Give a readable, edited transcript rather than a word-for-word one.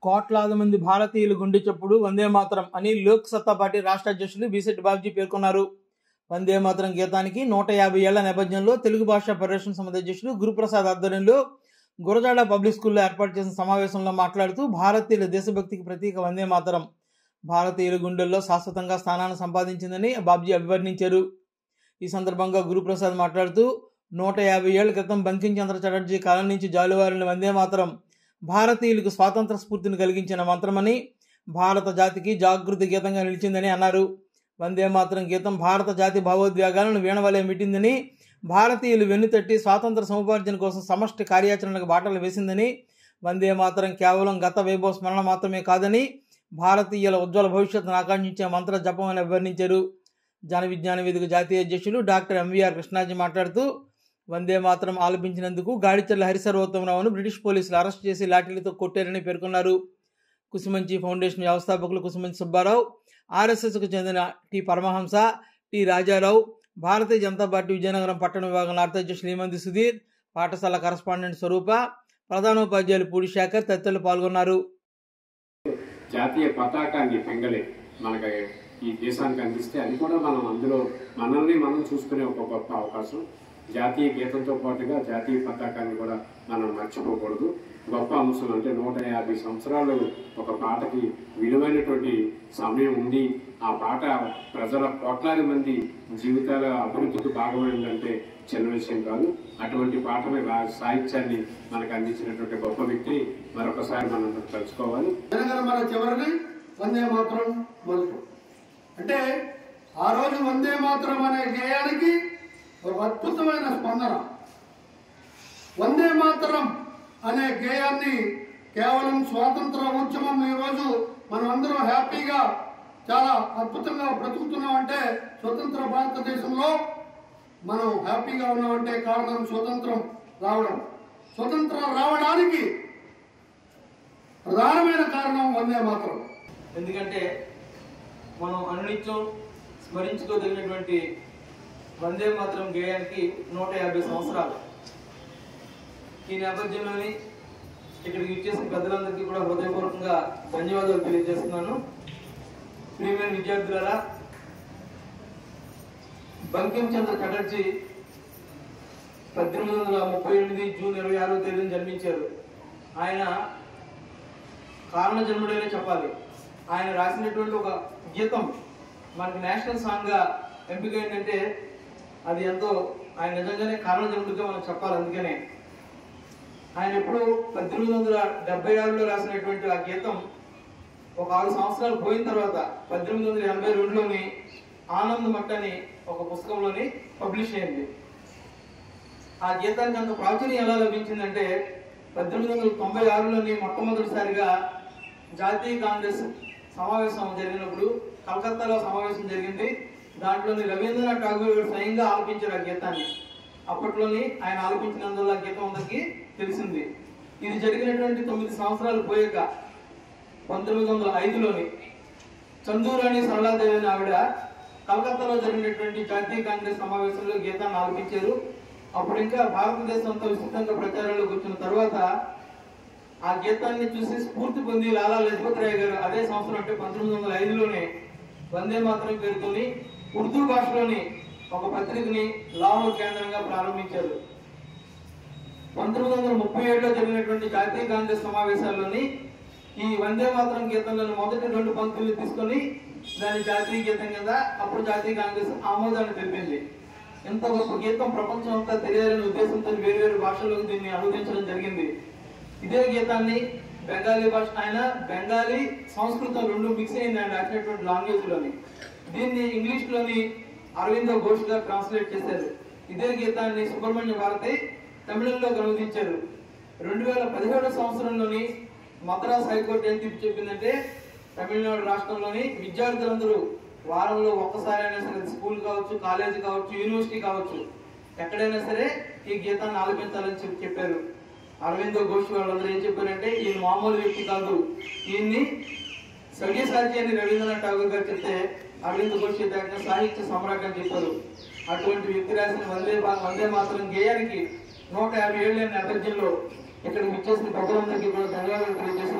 కోట్లాది మంది భారతీయులు గుండె చప్పుడు వందే మాతరం అని లోక్ సత్తా పార్టీ రాష్ట్ర అధ్యక్షులు బీసెట్టి బాబ్జీ పేర్కొన్నారు. వందే మాతరం గీతానికి 150 ఏళ్ల నేపథ్యంలో తెలుగు భాషా పరిరక్షణ సమితి అధ్యక్షులు గురుప్రసాద్ ఆధ్వర్యంలో గురజాడ పబ్లిక్ స్కూల్లో ఏర్పాటు చేసిన సమావేశంలో మాట్లాడుతూ భారతీయుల దేశభక్తికి ప్రతీక వందే మాతరం భారతీయుల గుండెల్లో శాశ్వతంగా స్థానాన్ని సంపాదించిందని బాబ్జీ అభివర్ణించారు. ఈ సందర్భంగా గురుప్రసాద్ మాట్లాడుతూ 150 ఏళ్ల క్రితం బంకించంద్ర చటర్జీ కాలం నుంచి జాలువారిన వందే మాతరం భారతీయులకు స్వాతంత్ర స్ఫూర్తిని కలిగించిన మంత్రమని, భారత జాతికి జాగృతి గీతంగా నిలిచిందని అన్నారు. వందే మాతరం గీతం భారత జాతి భావోద్వేగాలను వీణవలే మిట్టిందని, భారతీయులు వెన్నుతట్టి స్వాతంత్ర సముపార్జన కోసం సమష్టి కార్యాచరణకు బాటలు వేసిందని, వందే మాతరం కేవలం గత వైభవ స్మరణ మాత్రమే కాదని, భారతీయుల ఉజ్వల భవిష్యత్తును ఆకాంక్షించే మంత్ర జపం అని వివరించారు. జన విజ్ఞాన వేదిక జాతీయ అధ్యక్షులు డాక్టర్ ఎంవీఆర్ కృష్ణాజీ మాట్లాడుతూ వందే మాతరం ఆలపించినందుకు గాడిచర్ల హరిసర్వోత్తమరావును బ్రిటిష్ పోలీసులు అరెస్ట్ చేసి లాఠీలతో కొట్టారని పేర్కొన్నారు. కుసుమంచి ఫౌండేషన్ వ్యవస్థాపకులు కుసుమంచి సుబ్బారావు, ఆర్ఎస్ఎస్కు చెందిన T Paramahamsa, T Rajarao, Bharatiya Janata party Vizianagaram పట్టణ విభాగం నార్త్ అధ్యక్షులు శ్రీమంతి సుధీర్, పాఠశాల కరస్పాండెంట్ స్వరూప, ప్రధానోపాధ్యాయులు పూడి శేఖర్ తదితరులు పాల్గొన్నారు. జాతీయ పతాకాన్ని పెంగలే మనకి ఈ దేశానికి అందిస్తే అది కూడా మనం అందులో మనల్ని మనం చూసుకునే ఒక గొప్ప అవకాశం. జాతీయ గీతంతో పాటుగా జాతీయ పతాకాన్ని కూడా మనం మర్చిపోకూడదు. గొప్ప అంశం అంటే 150 సంవత్సరాలు ఒక పాటకి విలువైనటువంటి సమయం ఉంది. ఆ పాట ప్రజల కోట్లాది మంది జీవితాల అభివృద్ధికి భాగమైందంటే చిన్న విషయం కాదు. అటువంటి పాటమే సాహిత్యాన్ని మనకు అందించినటువంటి గొప్ప వ్యక్తి మరొకసారి మనం తెలుసుకోవాలి. మన చివరిని వందే మాతరం మొదలు అంటే ఆ రోజు వందే మాతరం అనే గేయానికి ఒక అద్భుతమైన స్పందన. వందే మాతరం అనే గేయాన్ని కేవలం స్వాతంత్ర ఉద్యమం ఈరోజు మనం అందరం హ్యాపీగా చాలా అద్భుతంగా బ్రతుకుతున్నామంటే స్వతంత్ర భారతదేశంలో మనం హ్యాపీగా ఉన్నామంటే కారణం స్వతంత్రం రావడం. స్వతంత్రం రావడానికి ప్రధానమైన కారణం వందే మాతరం. ఎందుకంటే మనం అనునిత్యం స్మరించుకోదగినటువంటి వందే మాతరం గేయానికి 150 సంవత్సరాలు. ఈ నేపథ్యంలోని ఇక్కడికి ఇచ్చేసిన పెద్దలందరికీ కూడా హృదయపూర్వకంగా ధన్యవాదాలు తెలియజేస్తున్నాను. ప్రియమైన విద్యార్థులారా, బంకించంద్ర చటర్జీ 1838 జూన్ 26వ తేదీన జన్మించారు. ఆయన కారణ జన్ముడనే చెప్పాలి. ఆయన రాసినటువంటి ఒక గీతం మనకి నేషనల్ సాంగ్గా ఎంపిక ఏంటంటే అది ఎంతో ఆయన నిజంగానే కారణ జన్ముడిగా మనం చెప్పాలి. అందుకనే ఆయన ఎప్పుడు 1876లో రాసినటువంటి ఆ గీతం ఒక 6 సంవత్సరాలు పోయిన తర్వాత 1882లోని ఆనంద్ మట్ అని ఒక పుస్తకంలోని పబ్లిష్ అయింది. ఆ గీతానికి అంత ప్రాచుర్యం ఎలా లభించిందంటే 1896లోని మొట్టమొదటిసారిగా జాతీయ కాంగ్రెస్ సమావేశం జరిగినప్పుడు కలకత్తాలో సమావేశం జరిగింది. దాంట్లోని రవీంద్రనాథ్ ఠాగూర్ గారు స్వయంగా ఆలపించారు ఆ గీతాన్ని. అప్పట్లోని ఆయన ఆలపించినందువల్ల ఆ గీతం అందరికీ తెలిసింది. ఇది జరిగినటువంటి 9 సంవత్సరాలు పోయాక 1905లోని చందూరాణి సరళాదేవి అని ఆవిడ కలకత్తాలో జరిగినటువంటి జాతీయ కాంగ్రెస్ సమావేశంలో గీతాన్ని ఆలపించారు. అప్పుడు ఇంకా భారతదేశంతో విస్తృతంగా ప్రచారంలోకి వచ్చిన తర్వాత ఆ గీతాన్ని చూసి స్ఫూర్తి పొంది లాలా లజపత్ రాయ్ గారు అదే సంవత్సరం అంటే 1905లోనే వందే మాతరం పేరుతోని ఉర్దూ భాషలోని ఒక పత్రికని లాహోర్ కేంద్రంగా ప్రారంభించారు. 1937లో జరిగినటువంటి జాతీయ కాంగ్రెస్ సమావేశాల్లోని ఈ వందే మాతరం గీతంలోని మొదటి 2 పంక్తులు తీసుకొని దాని జాతీయ గీతం కింద అప్పుడు జాతీయ కాంగ్రెస్ ఆమోదాన్ని తెలిపింది. ఎంత గొప్ప గీతం ప్రపంచం అంతా తెలియాలనే ఉద్దేశంతో వేరు భాషల్లోకి దీన్ని అనువదించడం జరిగింది. ఇదే గీతాన్ని బెంగాలీ భాష, ఆయన బెంగాలీ సంస్కృతం 2 మిక్స్ అయింది ఆయన రాసినటువంటి లాంగ్వేజ్ లోని. దీన్ని ఇంగ్లీష్ లోని అరవిందో ఘోష్ గారు ట్రాన్స్లేట్ చేశారు. ఇదే గీతాన్ని సుబ్రహ్మణ్య భారతి తమిళంలో అనువదించారు. 2017 సంవత్సరంలోని మద్రాస్ హైకోర్టు ఏం తీర్పు చెప్పిందంటే తమిళనాడు రాష్ట్రంలోని విద్యార్థులందరూ వారంలో ఒక్కసారైనా సరే స్కూల్ కావచ్చు, కాలేజీ కావచ్చు, యూనివర్సిటీ కావచ్చు, ఎక్కడైనా సరే ఈ గీతాన్ని ఆలపించాలని చెప్పారు. అరవిందో ఘోష్ వాళ్ళందరూ ఏం చెప్పారంటే ఈయన మామూలు వ్యక్తి కాదు, ఈయన్ని సవ్యసాచి అని రవీంద్రనాథ్ ఠాగూర్ గారు చెప్తే అరవింద్ ఘోష్ సాహిత్య సమ్రాట్ అని చెప్పారు. అటువంటి వ్యక్తి రాసిన వందే మాతరం గేయానికి 150 ఏళ్ల నేపథ్యంలో ఇక్కడికి విచ్చేసిన ప్రజలందరికీ కూడా ధన్యవాదాలు తెలియజేసిన